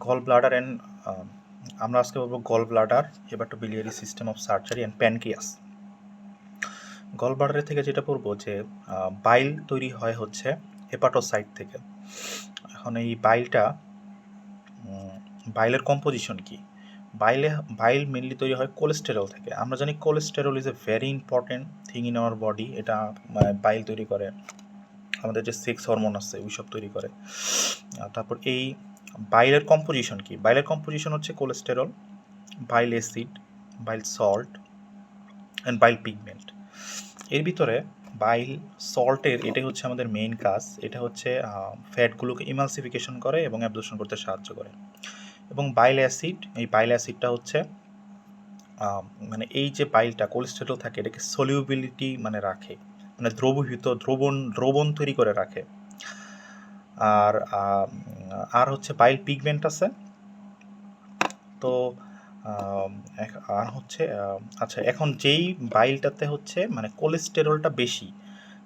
Gall bladder and আমরা আজকে বলবো gall bladder, hepatobiliary system of surgery and pancreas. Gall ব্লাডারের থেকে যেটা পড়বো যে বাইল তৈরি হয় হচ্ছে হেপাটোসাইট থেকে। এখন এই বাইলের কম্পোজিশন কি? বাইল মেনলি তৈরি হয় কোলেস্টেরল থেকে। আমরা জানি cholesterol is a very important thing in our body. এটা বাইল তৈরি করে, আমাদের যে সেক্স হরমোন আছে ওইসব তৈরি করে। তারপর এই বাইলের কম্পোজিশন কি? বাইলের কম্পোজিশন হচ্ছে cholesterol, bile acid, bile salt and bile pigment. এর ভিতরে বাইল সল্টের এটাই হচ্ছে আমাদের মেইন কাজ। এটা হচ্ছে ফ্যাটগুলোকে ইমালসিফিকেশন করে এবং অ্যাবজর্পশন করতে সাহায্য করে। এবং বাইল অ্যাসিড, এই বাইল অ্যাসিডটা হচ্ছে মানে এই যে বাইলটা কোলেস্টেরল থাকে এটাকে সলিউবিলিটি মানে রাখে, মানে দ্রবণ তৈরি করে রাখে। আর হচ্ছে বাইল পিগমেন্ট আছে। তো আর হচ্ছে আচ্ছা, এখন যেই বাইলটাতে হচ্ছে মানে কোলেস্টেরলটা বেশি,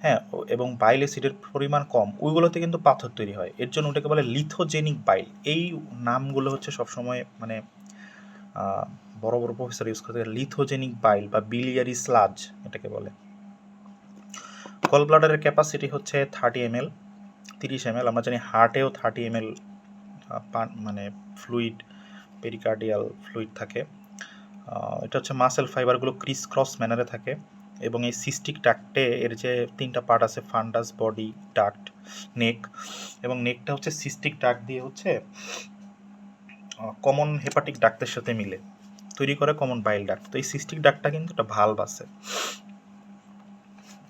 হ্যাঁ, এবং বাইল অ্যাসিডের পরিমাণ কম, ওইগুলোতে কিন্তু পাথর তৈরি হয়। এর জন্য ওটাকে বলে লিথোজেনিক বাইল। এই নামগুলো হচ্ছে সবসময় মানে বড় বড় প্রফেসর ইউজ করতে, লিথোজেনিক বাইল বা বিলিয়ারি স্লাজ এটাকে বলে। গল ব্লাডারের ক্যাপাসিটি হচ্ছে 30 ml, 30 ml। আমরা জানি হার্টেও 30 ml মানে ফ্লুইড, পেরিকার্ডিয়াল ফ্লুইড থাকে। এটা হচ্ছে মাসেল ফাইবারগুলো ক্রিস ক্রস ম্যানারে থাকে। এবং এই সিস্টিক ডাক্টে এর যে 3টা পার্ট আছে, ফান্ডাস, বডি, ডাক্ট, নেক। এবং নেকটা হচ্ছে সিস্টিক ডাক্ট দিয়ে হচ্ছে কমন হেপাটিক ডাক্টের সাথে মিলে তৈরি করে কমন বাইল ডাক্ট। তো এই সিস্টিক ডাক্টটা কিন্তু একটা ভালভ আছে।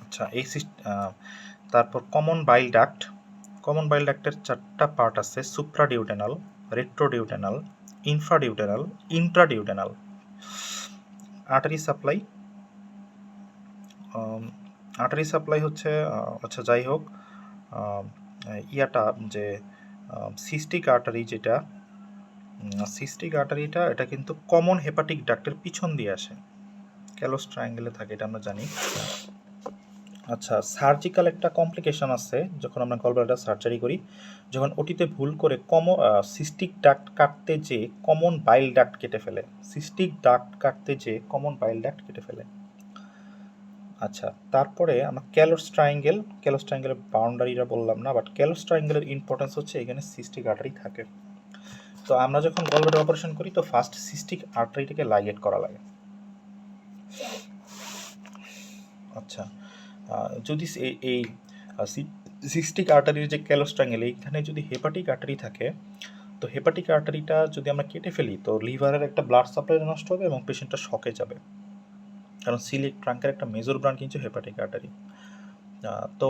আচ্ছা, তারপর কমন বাইল ডাক্টের 4টা পার্ট আছে, সুপ্রাডিউটেনাল, রেট্রোডিউটেনাল, ইনফ্রাডিউটেনাল, ইন্ট্রাডিউটেনাল। আর্টারি সাপ্লাই হচ্ছে আচ্ছা যাই হোক, যে সিস্টিক আর্টারিটা এটা কিন্তু কমন হেপাটিক ডাক্টের পিছন দিয়ে আসে, ক্যালোস ট্রায়াঙ্গেলে থাকে, এটা আমরা জানি। আচ্ছা, সার্জিক্যাল একটা কমপ্লিকেশন আছে যখন আমরা গলব্লাডার সার্জারি করি, যখন ওটিতে ভুল করে সিস্টিক ডাক্ট কাটতে যে কমন বাইল ডাক্ট কেটে ফেলে। আচ্ছা, তারপরে আমরা ক্যালোস ট্রায়াঙ্গেলের বাউন্ডারিটা বললাম না, বাট ক্যালোস ট্রায়াঙ্গেলের ইম্পর্টেন্স হচ্ছে এখানে সিস্টিক আর্টারি থাকে। তো আমরা যখন গলব্লাডার অপারেশন করি তো ফার্স্ট সিস্টিক আর্টারিটাকে লাইগেট করা লাগে। আচ্ছা, যদি এই সিস্টিক আর্টারির যে ক্যালোস ট্রায়াঙ্গেল, এইখানে যদি হেপাটিক আর্টারি থাকে, তো হেপাটিক আর্টারিটা যদি আমরা কেটে ফেলি তো লিভারের একটা ব্লাড সাপ্লাই নষ্ট হবে এবং পেশেন্টটা শকে যাবে, কারণ সিলিক ট্রাঙ্কের একটা মেজর ব্রাঞ্চ কিন্তু হেপাটিক আর্টারি। তো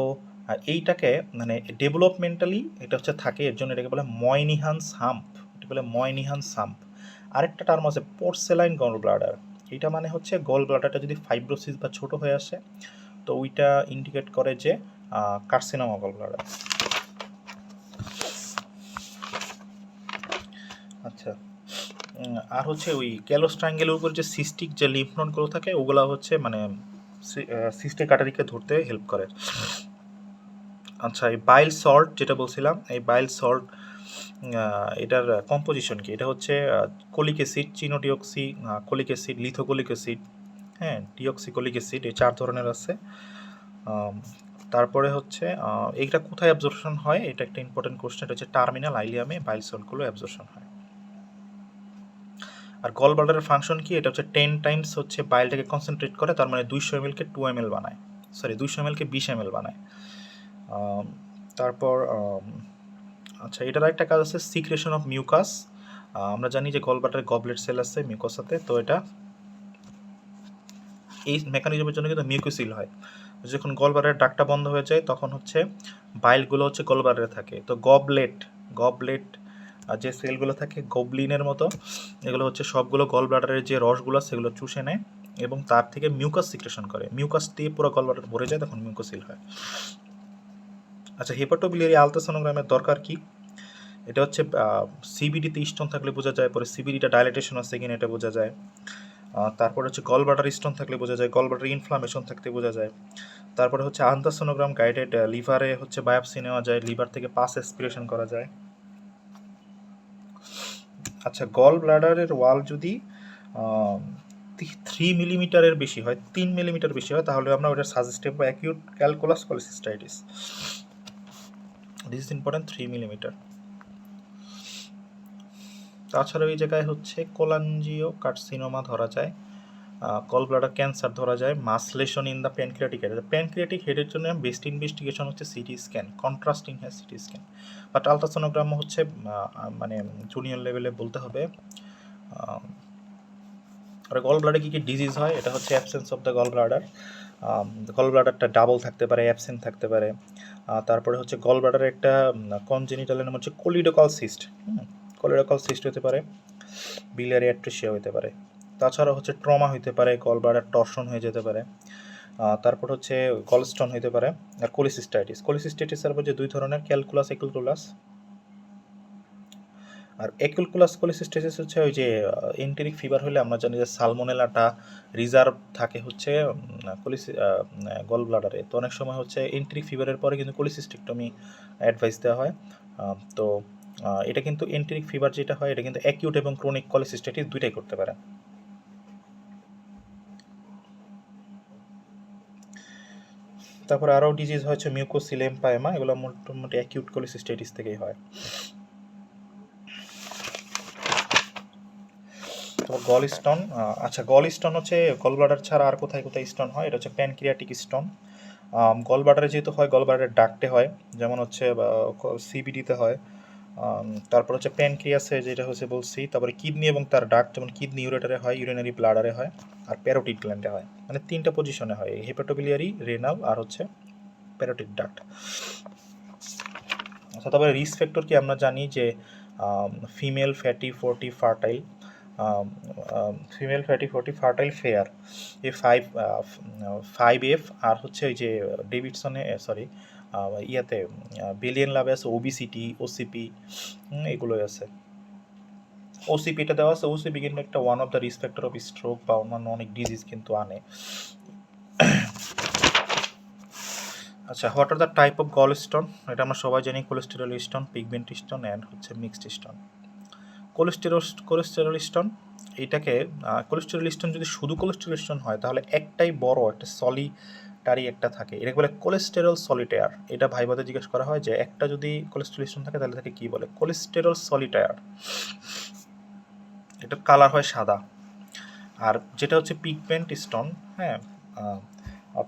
এইটাকে মানে ডেভেলপমেন্টালি এটা হচ্ছে থাকে, এর জন্য এটাকে বলে ময়নিহান্স হাম্প। আরেকটা টার্ম আছে পোর্সেলাইন গল ব্লাডার। এইটা মানে হচ্ছে গল ব্লাডারটা যদি ফাইব্রোসিস বা ছোট হয়ে আসে তো ওইটা ইন্ডিকেট করে যে কার্সিনোমা গল ব্লাডার। আচ্ছা, আর হচ্ছে ওই ক্যালোস ট্রায়াঙ্গেলের উপর যে সিস্টিক যে লিম্ফ নোডগুলো থাকে ওগুলো হচ্ছে মানে সিস্টিক আর্টারিকে ধরতে হেল্প করে। আচ্ছা, এই বাইল সল্ট যেটা বলছিলাম, এই বাইল সল্ট এটার কম্পোজিশন কি? এটা হচ্ছে cholic acid, chenodeoxy cholic acid, lithocholic acid, হ্যাঁ, ডিঅক্সিকোলিক অ্যাসিড, এই 4 ধরনের আছে। তারপরে হচ্ছে এইটা কোথায় অ্যাবজর্পশন হয়, এটা একটা ইম্পর্টেন্ট কোশ্চেন। এটা হচ্ছে টার্মিনাল আইলিয়ামে বাইল সল্টগুলো অ্যাবজর্পশন হয়। আর গল ব্লাডারের ফাংশন কি? এটা হচ্ছে 10 টাইমস হচ্ছে বাইলটাকে কনসেন্ট্রেট করে, তার মানে 200 ml কে 2 ml বানায়, 200 ml কে 20 ml বানায়। তারপর আচ্ছা, এটার একটা কাজ আছে সিক্রেশন অফ মিউকাস। আমরা জানি যে গল ব্লাডারে গবলেট সেল আছে মিউকাসাতে, তো এটা এই মেকানিজমের জন্য কিন্তু মিউকোসিল হয়। যখন গল ব্লাডারের ডাকটা বন্ধ হয়ে যায় তখন হচ্ছে বাইলগুলো হচ্ছে গল ব্লাডারে থাকে, তো গবলেট যে সেলগুলো থাকে গবলিনের মতো, এগুলো হচ্ছে সবগুলো গল ব্লাডারের যে রসগুলো সেগুলো চুষে নেয় এবং তার থেকে মিউকাস সিক্রেশন করে, মিউকাস দিয়ে পুরো গল ব্লাডার ভরে যায়, তখন মিউকোসিল হয়। আচ্ছা, হেপাটোবিলিয়ারি আলট্রাসোনোগ্রামের দরকার কি? এটা হচ্ছে সিবিডিতে স্টোন থাকলে বোঝা যায়, পরে সিবিডিটা ডাইলেটেশন আছে কিনা এটা বোঝা যায়। তারপরে হচ্ছে গল ব্লাডার স্টোন থাকলে বোঝা যায়, গল ব্লাডার ইনফ্লামেশন থাকতে বোঝা যায়। তারপরে হচ্ছে আলট্রাসোনোগ্রাম গাইডেড লিভারে হচ্ছে বায়োপসি নেওয়া যায়, লিভার থেকে পাস এক্সপিরেশন করা যায়। আচ্ছা, গল ব্লাডারের ওয়াল যদি 3 মিলিমিটারের বেশি হয়, 3 মিলিমিটার বেশি হয়, তাহলে আমরা ওটা সাজেস্ট করবো acute calculus cholecystitis. This is important, 3 millimetre. তাছাড়াও এই জায়গায় হচ্ছে কোলাঞ্জিও কার্সিনোমা ধরা যায়, গল ব্লাডার ক্যান্সার ধরা যায়, mass lesion in the pancreatic head. Pancreatic হেডের জন্য বেস্ট ইনভেস্টিগেশন হচ্ছে সিটি স্ক্যান, কন্ট্রাস্টিং হ্যাঁ সিটি স্ক্যান, বাট আলট্রাসোনোগ্রাম হচ্ছে মানে জুনিয়র লেভেলে বলতে হবে। আর গল ব্লাডারে কী কী ডিজিজ হয়, এটা হচ্ছে absence of the gall bladder. Gall ব্লাডারটা ডাবল থাকতে পারে, অ্যাবসেন্ট থাকতে পারে। তারপরে হচ্ছে গল ব্লাডারের একটা কনজেনিটালের নাম হচ্ছে কোলিডোকাল সিস্ট, কোলিডোকাল সিস্ট হতে পারে, বিলিয়ারি অ্যাট্রেসিয়া হতে পারে। তাছাড়া হচ্ছে ট্রমা হতে পারে, গল ব্লাডার টর্শন হয়ে যেতে পারে। তারপর হচ্ছে গলস্টোন হতে পারে। আর কোলিসিস্টাইটিস, কোলিসিস্টাইটিসের মধ্যে দুই ধরনের, ক্যালকুলাস, একুলকুলাস। আর একুলকুলাস কোলিসিস্টাইটিস হচ্ছে ওই যে এন্টেরিক ফিভার হলে আমরা জানি যে সালমোনেলাটা রিজার্ভ থাকে হচ্ছে গল ব্লাডারে। তো অনেক সময় হচ্ছে এন্টেরিক ফিভারের পরে কিন্তু কোলিসিস্টেক্টমি অ্যাডভাইস দেওয়া হয়। তো এটা কিন্তু এন্টেরিক ফিভার যেটা হয় এটা কিন্তু অ্যাকিউট এবং ক্রনিক কোলিসিস্টাইটিস দুইটাই করতে পারে। তারপরে আরও ডিজিজ হচ্ছে মিউকোসিল এম্পাইমা, এগুলো মোটামুটি অ্যাকিউট কোলিসিস্টাইটিস থেকেই হয়। তো গল স্টোন, আচ্ছা গল স্টোন হচ্ছে গল ব্লাডার ছাড়া আর কোথায় কোথায় স্টোন হয়, এটা হচ্ছে প্যানক্রিয়াটিক স্টোন। গল ব্লাডারে যেহেতু হয়, গল ব্লাডারের ডাক্টে হয়, যেমন হচ্ছে সিবিডিতে হয়। তারপর হচ্ছে প্যানক্রিয়াসে যেটা হচ্ছে বলছি, তারপরে কিডনি এবং তার ডাক্ট, যেমন কিডনি ইউরেটারে হয়, ইউরিনারি ব্লাডারে হয়, আর প্যারোটিড গ্ল্যান্ডে হয়। মানে 3টা পজিশনে হয়, হেপাটোবিলিয়ারি, রেনাল আর হচ্ছে প্যারোটিড ডাক্ট। আচ্ছা, তবে রিস্ক ফ্যাক্টর কি আমরা জানি যে female fatty 40 fertile, female fatty 40 fertile fair, এই 5F, আর হচ্ছে ওই যে ডেভিডসনে সরি ইয়াতে বিলিয়ন লাভে আছে ওবিসিটি, ওসিপি, এগুলোই আছে। ওসিপিটা দেওয়া আছে, ওসিপি কিন্তু একটা one of the risk factor of stroke বা অন্যান্য অনেক ডিজিজ কিন্তু আনে। আচ্ছা, what are the type of gall stone, এটা আমরা সবাই জানি, cholesterol stone, pigment stone and হচ্ছে মিক্সড স্টোন। কোলেস্টেরল স্টোন, এইটাকে কোলেস্টেরল স্টোন যদি শুধু কোলেস্টেরল স্টোন হয় তাহলে একটাই বড় একটা সলিটারি একটা থাকে, এটাকে বলে কোলেস্টেরল সলিটায়ার। এটা ভাইবাতে জিজ্ঞেস করা হয় যে একটা যদি কোলেস্টেরল স্টোন থাকে তাহলে তাকে কী বলে, কোলেস্টেরল সলিটায়ার। এটা কালার হয় সাদা। আর যেটা হচ্ছে পিগমেন্ট স্টোন, হ্যাঁ,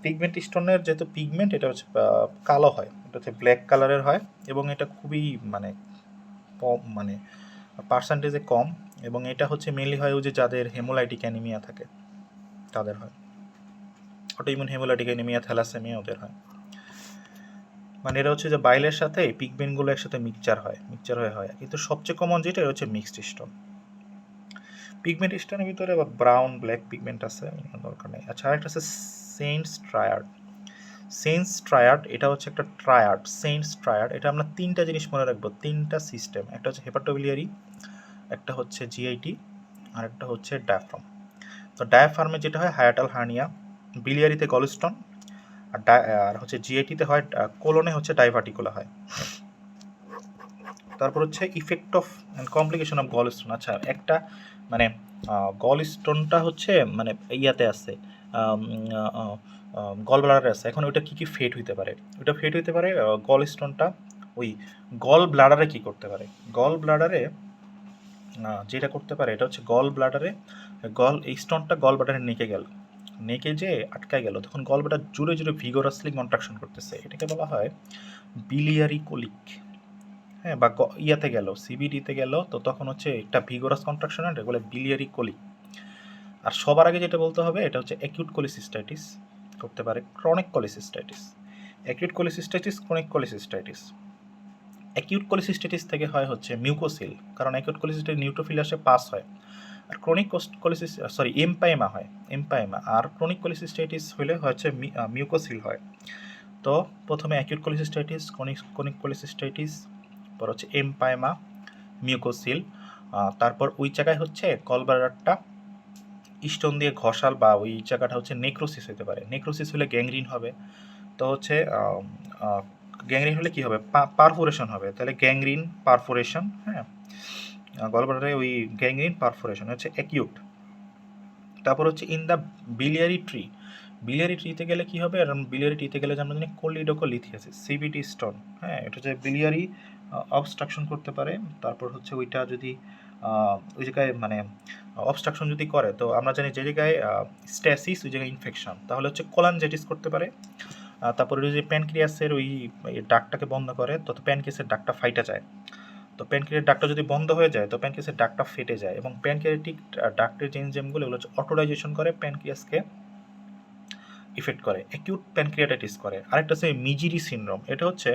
পিগমেন্ট স্টোনের যেহেতু পিগমেন্ট, এটা হচ্ছে কালো হয়, এটা হচ্ছে ব্ল্যাক কালারের হয়, এবং এটা খুবই মানে মানে পার্সেন্টেজে কম, এবং এটা হচ্ছে মেনলি হয় ওই যে যাদের হেমোলাইটিক অ্যানিমিয়া থাকে তাদের হয়, অটোইমিউন হেমোলাইটিক অ্যানিমিয়া, থ্যালাসেমিয়া ওদের হয়। মানে এটা হচ্ছে যে বাইলের সাথে পিগমেন্টগুলো একসাথে মিক্সচার হয়, কিন্তু সবচেয়ে কমন যেটা এটা হচ্ছে মিক্সড স্টোন। পিগমেন্ট স্টোনের ভিতরে আবার ব্রাউন ব্ল্যাক পিগমেন্ট আছে, দরকার নেই। আচ্ছা, আরেকটা আছে সেন্টস ট্রায়াড। সেন্টস ট্রায়াড, এটা হচ্ছে একটা ট্রায়াড, সেন্টস ট্রায়াড। এটা আমরা 3টা জিনিস মনে রাখবো, 3টা সিস্টেম, একটা হচ্ছে হেপাটোবিলিয়ারি, একটা হচ্ছে জিআইটি, আর একটা হচ্ছে ডায়াফ্রাম। তো ডায়াফ্রামে যেটা হয় হায়াটাল হার্নিয়া, বিলিয়ারিতে গলস্টোন, আর হচ্ছে জিআইটিতে হয়, কোলনে হচ্ছে ডাইভার্টিকুলা হয়। তারপর হচ্ছে effect of and complication of gall stone. আচ্ছা, একটা মানে গল স্টোনটা হচ্ছে মানে ইয়াতে আছে, গল ব্লাডারে আছে। এখন ওইটা কী কী ফেট হইতে পারে, ওইটা ফেট হইতে পারে গল স্টোনটা ওই গল ব্লাডারে কী করতে পারে, গল ব্লাডারে যেটা করতে পারে এটা হচ্ছে গল ব্লাডারে, এই স্টোনটা গল ব্লাডারে নেকে যে আটকায় গেল, তখন গল ব্লাডার জুড়ে জুড়ে ভিগোরাসলি কন্ট্রাকশন করতেছে, এটাকে বলা হয় বিলিয়ারি কোলিক। হ্যাঁ, বা ইয়াতে গেল, সিবিডিতে গেল, তো তখন হচ্ছে একটা ভিগোরাস কন্ট্রাকশন, এটা বলে বিলিয়ারি কোলিক। আর সবার আগে যেটা বলতে হবে এটা হচ্ছে অ্যাকিউট কোলিসিস্টাইটিস করতে পারে, chronic cholecystitis. Acute cholecystitis, chronic cholecystitis. Acute cholecystitis থেকে হয় হচ্ছে মিউকোসিল, কারণ অ্যাকিউট কোলিসিস্টাইটিস নিউট্রোফিল আসে পাস হয়। আর ক্রনিক এম্পাইমা হয়, এম্পাইমা। আর ক্রনিক কোলিসিস্টাইটিস হলে হচ্ছে মিউকোসিল হয়। তো প্রথমে অ্যাকিউট কোলিসিস্টাইটিস, ক্রনিক কোলিসিস্টাইটিস, পর হচ্ছে এম্পাইমা, মিউকোসিল। তারপর ওই জায়গায় হচ্ছে গলব্লাডারটা স্টোন দিয়ে ঘষাল, বা ওই জায়গাটা হচ্ছে নেক্রোসিস হতে পারে, নেক্রোসিস হলে গ্যাংগ্রিন হবে। তো হচ্ছে গ্যাংগ্রিন হলে কি হবে, পারফোরেশন হবে, তাহলে গ্যাংগ্রিন, পারফোরেশন, হ্যাঁ। গল ব্লাডারে ওই গ্যাংগ্রিন পারফোরেশন হচ্ছে অ্যাকিউট। তারপর হচ্ছে in the biliary tree, biliary ট্রিতে গেলে কি হবে, বিলিয়ারি ট্রিতে গেলে আমরা জানি কোলিডোকোলিথিয়াসিস, সিবিটি স্টোন, হ্যাঁ, এটা হচ্ছে বিলিয়ারি অবস্ট্রাকশন করতে পারে। তারপর হচ্ছে ওইটা যদি ওই জায়গায় মানে অবস্ট্রাকশন যদি করে, তো আমরা জানি যে জায়গায় স্ট্যাসিস ওই জায়গায় ইনফেকশন, তাহলে হচ্ছে কোলানজাইটিস করতে পারে। তারপরে ওই যে প্যানক্রিয়াসের ওই ডাকটাকে বন্ধ করে, তো প্যানক্রিয়াসের ডাকটা ফাইটা যায়। তো প্যানক্রিয়াসের ডাকটা যদি বন্ধ হয়ে যায়, তো প্যানক্রিয়াসের ডাকটা ফেটে যায়, এবং প্যানক্রিয়াটিক ডাক্টের যে এনজাইমগুলো এগুলো হচ্ছে অটোডাইজেশন করে, প্যানক্রিয়াসকে ইফেক্ট করে, অ্যাকিউট প্যানক্রিয়াটাইটিস করে। আরেকটা হচ্ছে মিজিরি সিনড্রোম, এটা হচ্ছে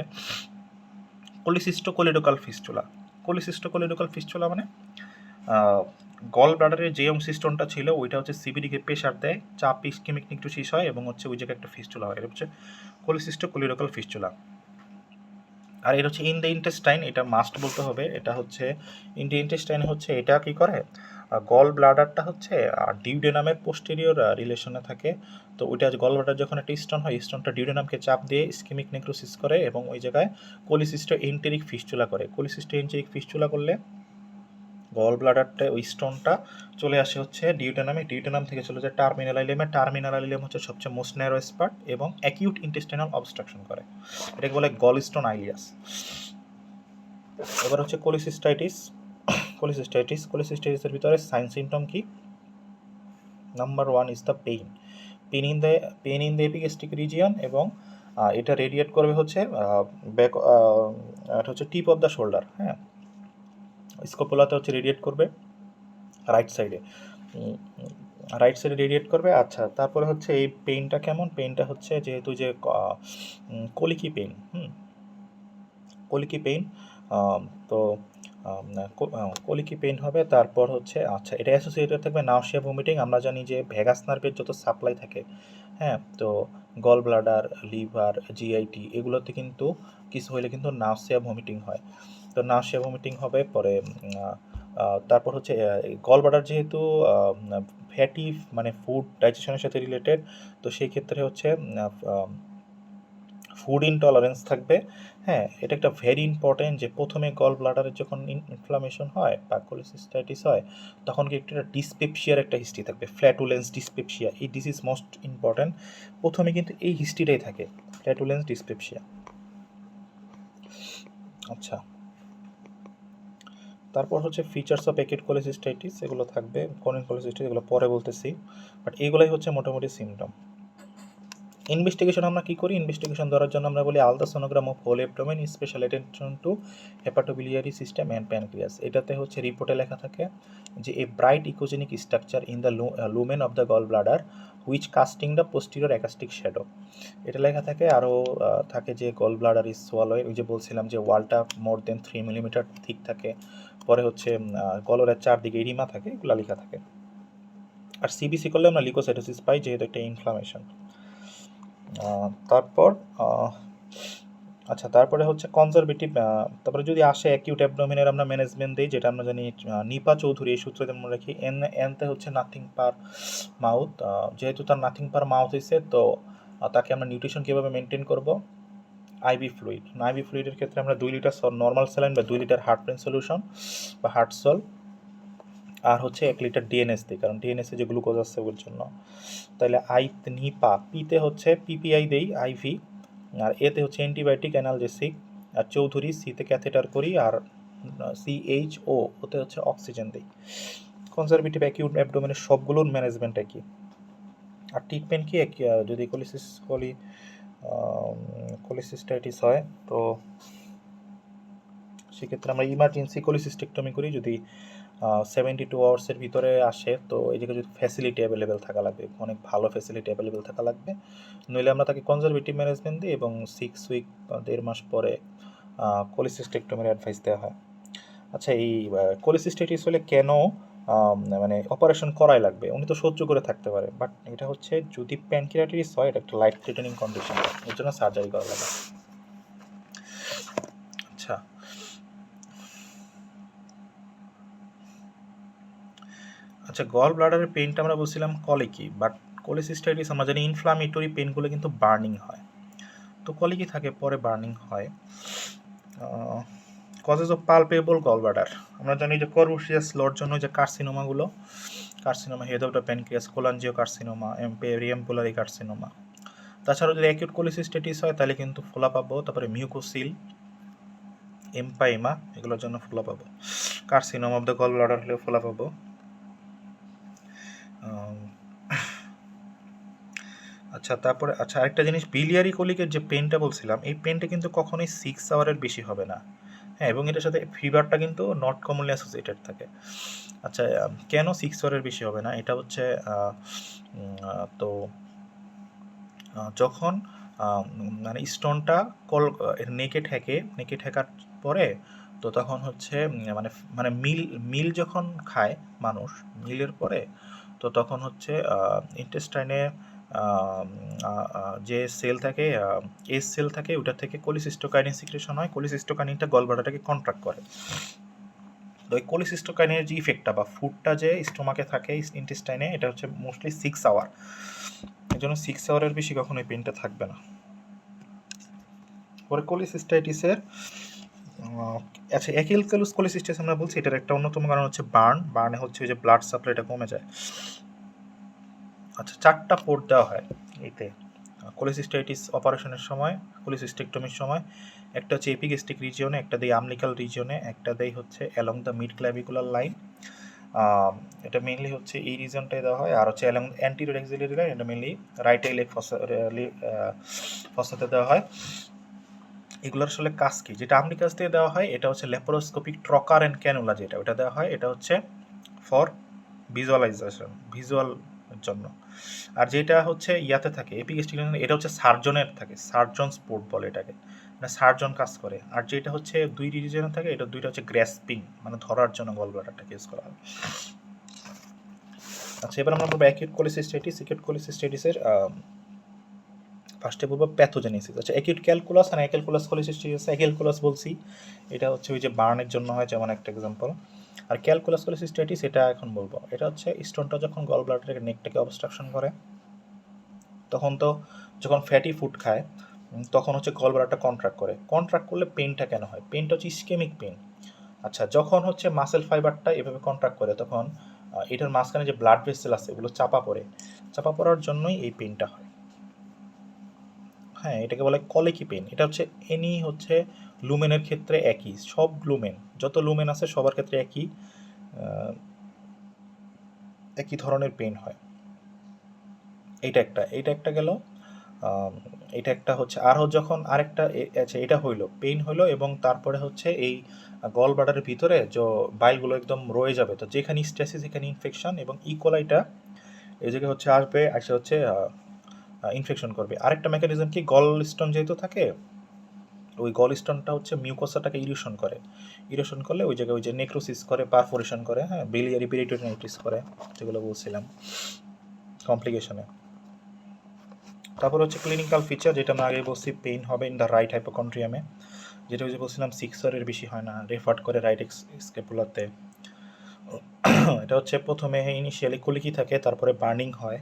কোলিসিস্টোকোলিডোকাল ফিস্টুলা। কোলিসিস্টোকোলিডোকাল ফিস্টুলা মানে গল ব্লাডারের যে অংশিস্টোনটা ছিল ওইটা হচ্ছে সিবিডিকে প্রেশার দেয়, চাপ ইস্কেমিক নিক্রোসিস হয়, এবং হচ্ছে ওই জায়গায় একটা ফিস্টুলা হয়, এটা হচ্ছে কোলিসিস্টোকোলিডোকাল ফিস্টুলা। আর এটা হচ্ছে ইন দ্য ইন্টেস্টাইন, এটা মাস্ট বলতে হবে, এটা হচ্ছে ইন দ্য ইন্টেস্টাইন হচ্ছে এটা কি করে, গল ব্লাডারটা হচ্ছে ডিউডেনামের পোস্টেরিয়র রিলেশনে থাকে। তো ওইটা গল ব্লাডার যখন একটা স্টোন হয়, স্টোনটা ডিউডেনামকে চাপ দিয়ে ইস্কেমিক নেক্রোসিস করে, এবং ওই জায়গায় কোলিসিস্টো এন্টেরিক ফিস্টুলা করে। কোলিসিস্টো এন্টেরিক ফিস্টুলা করলে গল ব্লাডারটা ওই স্টোনটা চলে আসে হচ্ছে ডিউটেনামে, ডিউটেনাম থেকে চলে যায় টার্মিনাল আইলেমে, টার্মিনাল আইলেম হচ্ছে সবচেয়ে মোস্ট ন্যারো স্পট, এবং অ্যাকিউট ইন্টেস্টাইনাল অবস্ট্রাকশন করে, এটাকে বলে গলস্টোন আইলিয়াস। এবার হচ্ছে কোলিসিস্টাইটিস। কোলিসিস্টাইটিসের ভিতরে সাইন সিমটম কি? Number 1 is the pain, pain in the epigastric region, এবং এটা রেডিয়েট করবে হচ্ছে ব্যাক, এটা হচ্ছে টিপ অফ দ্য শোল্ডার, হ্যাঁ, স্কোপোলাতে হচ্ছে রেডিয়েট করবে রাইট সাইডে, রেডিয়েট করবে। আচ্ছা, তারপরে হচ্ছে এই পেইনটা কেমন, পেইনটা হচ্ছে যেহেতু যে কলিকি পেইন, কলিকি পেইন, তো কলিকি পেইন হবে। তারপর হচ্ছে আচ্ছা, এটা অ্যাসোসিয়েটেড থাকবে নাউসিয়া ভমিটিং। আমরা জানি যে ভ্যাগাস নার্ভের যত সাপ্লাই থাকে, হ্যাঁ, তো গল ব্লাডার, লিভার, জিআইটি এগুলোতে কিন্তু কিছু হলে কিন্তু নাউসিয়া ভমিটিং হয়, তো নাউসিয়া ভমিটিং হবে। পরে তারপর হচ্ছে গল ব্লাডার যেহেতু ফ্যাটি মানে ফুড ডাইজেশনের সাথে রিলেটেড, তো সেই ক্ষেত্রে হচ্ছে ফুড ইনটলারেন্স থাকবে। হ্যাঁ, এটা একটা ভেরি ইম্পর্টেন্ট, যে প্রথমে গল ব্লাডারের যখন ইনফ্লামেশন হয় বা কোলিসিস্টাইটিস হয়, তখন কি একটা ডিসপেপসিয়ার একটা হিস্ট্রি থাকবে, ফ্ল্যাটুলেন্স ডিসপেপসিয়া, এই ডিজিজ মোস্ট ইম্পর্টেন্ট। প্রথমে কিন্তু এই হিস্ট্রিটাই থাকে, ফ্ল্যাটুলেন্স ডিসপেপসিয়া। আচ্ছা, তারপর হচ্ছে ফিচার্স অফ অ্যাকিউট কোলিসিস্টাইটিস, এগুলো থাকবে, ক্রনিক কোলিসিস্টাইটিস এগুলো পরে বলতেছি, বাট এগুলাই হচ্ছে মোটামুটি সিমটম। ইনভেস্টিগেশন আমরা কী করি, ইনভেস্টিগেশন ধরার জন্য আমরা বলি ultrasonogram of whole abdomen, special attention to hepatobiliary system and pancreas. এটাতে হচ্ছে রিপোর্টে লেখা থাকে যে a bright echogenic structure in the lumen of the gall bladder which casting the posterior acoustic shadow, এটা লেখা থাকে। আরও থাকে যে গল ব্লাডার ইজ সোয়ালয়, ওই যে বলছিলাম যে ওয়ালটা মোর দেন 3 মিলিমিটার থিক থাকে। পরে হচ্ছে গলরের চারদিকে এরিমা থাকে, এগুলো লেখা থাকে। আর সিবিসি করলে আমরা লিকোসাইটোসিস পাই, যেহেতু একটা ইনফ্লামেশন। তারপর আচ্ছা, তারপরে হচ্ছে কনজারভেটিভ। তারপরে যদি আসে অ্যাকিউট অ্যাবডোমিনের আমরা ম্যানেজমেন্ট দিই, যেটা আমরা জানি নিপা চৌধুরী এই সূত্রে মনে রাখি, এনতে হচ্ছে নাথিং পার মাউথ। যেহেতু তার নাথিং পার মাউথ হয়েছে, তো তাকে আমরা নিউট্রিশন কীভাবে মেনটেন করব, আইভি ফ্লুইড। আইভি ফ্লুইডের ক্ষেত্রে আমরা 2 লিটার নর্মাল স্যালাইন বা 2 লিটার হার্টপ্রেন সলিউশন বা হার্টসল, আর হচ্ছে 1 লিটার ডিএনএস দিই, কারণ ডিএনএসে যে গ্লুকোজ আছে ওর জন্য। তাহলে নিপা, পিতে হচ্ছে পিপিআই দেই আইভি, আর এতে হচ্ছে অ্যান্টিবায়োটিক অ্যানালজেসিক, আর চৌধুরী সিতে ক্যাথেটার করি, আর সিএইচও ওতে হচ্ছে অক্সিজেন দিই। কনজারভেটিভ অ্যাকিউট অ্যাবডোমেনের সবগুলোর ম্যানেজমেন্ট একই। আর ট্রিটমেন্ট কি, যদি কোলিসিস্টাইটিস হয়, তো সেক্ষেত্রে আমরা ইমার্জেন্সি কোলিসিস্টেক্টমি করি। যদি 72 আওয়ার্সের ভিতরে আসে, তো এই জায়গায় যদি ফ্যাসিলিটি অ্যাভেলেবেল থাকা লাগবে, অনেক ভালো ফ্যাসিলিটি অ্যাভেলেবেল থাকা লাগবে, নইলে আমরা তাকে কনজারভেটিভ ম্যানেজমেন্ট দিই, এবং 6 উইক বা 1.5 মাস পরে কোলিসিস্টেক্টমির অ্যাডভাইস দেওয়া হয়। আচ্ছা, এই কোলিসিস্টাইটিস হলে কেন মানে অপারেশন করাই লাগবে, উনি তো সহ্য করে থাকতে পারে, বাট এটা হচ্ছে যদি প্যানক্রিয়াটিস হয়, এটা একটা লাইফ থ্রেটেনিং কন্ডিশন, এর জন্য সার্জারি করা লাগে। আচ্ছা, আচ্ছা, গল ব্লাডারের পেইনটা আমরা বলছিলাম কলিকি, বাট কোলিসিস্টাইটিস আমরা জানি ইনফ্লামেটরি পেইনগুলো কিন্তু বার্নিং হয়, তো কলিকি থাকে পরে বার্নিং হয়। কজেস অফ পালপেবল গলব্লাডার, আমরা জানি যে করবোসিয়াস লোর জন্য যে কার্সিনোমাগুলো, carcinoma head of the pancreas, cholangio carcinoma, periampullary carcinoma. তাছাড়াও যদি অ্যাকিউট কোলিসিস্টেটিস হয় তাহলে কিন্তু ফোলা পাবো, তারপরে মিউকোসিল, এম্পাইমা, এগুলোর জন্য ফোলা পাবো। Carcinoma of the gall bladder হলেও ফোলা পাবো। আচ্ছা, তারপরে আচ্ছা আরেকটা জিনিস, বিলিয়ারি কোলিকের যে পেনটা বলছিলাম, এই পেনটা কিন্তু কখনোই 6 আওয়ারের বেশি হবে না। হ্যাঁ, এবং এটার সাথে ফিভারটা কিন্তু নট কমনলি অ্যাসোসিয়েটেড থাকে। আচ্ছা, কেন 6 আওয়ারের বেশি হবে না? এটা হচ্ছে তো যখন মানে স্টোনটা নেকে ঠেকার পরে, তো তখন হচ্ছে মানে মানে মিল যখন খায় মানুষ, মিলের পরে তো তখন হচ্ছে ইন্টেস্টাইনে যে সেল থাকে, এস সেল থাকে, ওটা থেকে কোলিসিস্টোকাইনিন সিক্রেশন হয়। কোলিসিস্টোকাইনিনটা গলব্লাডারটাকে কন্ট্রাক্ট করে। তো এই কোলিসিস্টোকাইনিনের যে ইফেক্টটা বা ফুডটা যে স্টোমাকে থাকে ইন্টেস্টাইনে, এটা হচ্ছে মোস্টলি 6 আওয়ার। এই জন্য 6 আওয়ারের বেশি কখনো এই পেনটা থাকবে না। পরে কোলিসিস্টাইটিসের আচ্ছা, অ্যাকিলক্যালুস কোলিসিস্টাইটিস আমরা বলছি, এটার একটা অন্যতম কারণ হচ্ছে বার্নে হচ্ছে যে ব্লাড সাপ্লাইটা কমে যায়। আচ্ছা, 4টা পোর্ট দেওয়া হয় এতে কোলিসিস্টাইটিস অপারেশনের সময়, কোলিসিস্টেক্টমির সময়। একটা হচ্ছে এপিগ্যাস্ট্রিক রিজিয়নে, একটা দেয় আমলিকাল রিজিয়নে, একটা দেয় হচ্ছে along the mid clavicular line. এটা মেইনলি হচ্ছে এই রিজনটাই দেওয়া হয়। আর হচ্ছে অ্যালং অ্যান্টিরিয়র অ্যাক্সিলারি লাইন, এটা মেইনলি রাইট ইলেক ফসাতে দেওয়া হয়। এগুলোর আসলে কাজ কি? যেটা আমলিকাস দিয়ে দেওয়া হয় এটা হচ্ছে ল্যাপারোস্কোপিক ট্রকার অ্যান্ড ক্যানুলা, যেটা ওটা দেওয়া হয়, এটা হচ্ছে ফর ভিজুয়ালাইজেশন, ভিজুয়ালের জন্য। আর যেটা হচ্ছে ইয়াতে থাকে এপিগ্যাস্ট্রিক, এটা হচ্ছে সার্জনের থাকে, সার্জন স্পোর্ট বলে এটাকে, মানে সার্জন কাজ করে। আর যেটা হচ্ছে দুই রিজনে থাকে, এটা দুইটা হচ্ছে গ্র্যাসপিং, মানে ধরার জন্য গলব্লাডারটাকে ইউজ করা হয়। আচ্ছা, এবার আমরা বলবো অ্যাকিউট কোলিসিস্টাইটিস। অ্যাকিউট কোলিসিস্টাইটিসের ফার্স্টে বলবো প্যাথোজেনেসিস। আচ্ছা, অ্যাকিউট ক্যালকুলাস আর অ্যাকিউট কোলিসিস্টাইটিস, অ্যাকিউট বলছি, এটা হচ্ছে ওই যে বার্নের জন্য হয়, যেমন একটা এক্সাম্পল। আর ক্যালকুলাস কোলিসিস্টাইটিস এটা এখন বলবো, এটা হচ্ছে স্টোনটা যখন গল ব্লাডারের নেকটাকে অবস্ট্রাকশন করে, তখন তো যখন ফ্যাটি ফুড খায় তখন হচ্ছে গল ব্লাডারটা কন্ট্রাক্ট করলে পেনটা কেন হয়? পেনটা হচ্ছে ইসকেমিক পেন। আচ্ছা, যখন হচ্ছে মাসেল ফাইবারটা এভাবে কন্ট্রাক্ট করে, তখন এটার মাঝখানে যে ব্লাড ভেসেল আছে এগুলো চাপা পড়ার জন্যই এই পেনটা হয়। হ্যাঁ, এটাকে বলে কলিকি পেন। এটা হচ্ছে হচ্ছে লুমেনের ক্ষেত্রে একই, সব লুমেন, যত লুমেন আছে সবার ক্ষেত্রে একই ধরনের পেন হয়। এইটা একটা গেল। এটা একটা হচ্ছে, আর যখন আরেকটা আচ্ছা, এটা হইলো পেইন হইলো, এবং তারপরে হচ্ছে এই গল ব্লাডারের ভিতরে যে বাইলগুলো একদম রয়ে যাবে, তো যেখানে স্ট্যাসিস এখানে ইনফেকশন, এবং ইকোলাইটা এই জায়গায় হচ্ছে আসবে, আসে হচ্ছে ইনফেকশন করবে। আরেকটা মেকানিজম কি, গল স্টোন যেহেতু থাকে, ওই গল স্টোনটা হচ্ছে মিউকোসাটাকে ইরোশন করলে ওই জায়গায় ওই যে নেক্রোসিস করে, পারফোরেশন করে, হ্যাঁ, বিলিয়ারি পেরিটোনিয়াইটিস করে, যেগুলো বলছিলাম কমপ্লিকেশনে। তারপর হচ্ছে ক্লিনিক্যাল ফিচার, যেটা আমরা আগে বলছি, পেইন হবে ইন দ্য রাইট হাইপোকন্ড্রিয়ামে, যেটা ওই যে বলছিলাম 6 আওয়ারের বেশি হয় না, রেফার্ড করে রাইট স্কেপুলাতে। এটা হচ্ছে প্রথমে ইনিশিয়ালি কলিকি থাকে, তারপরে বার্নিং হয়,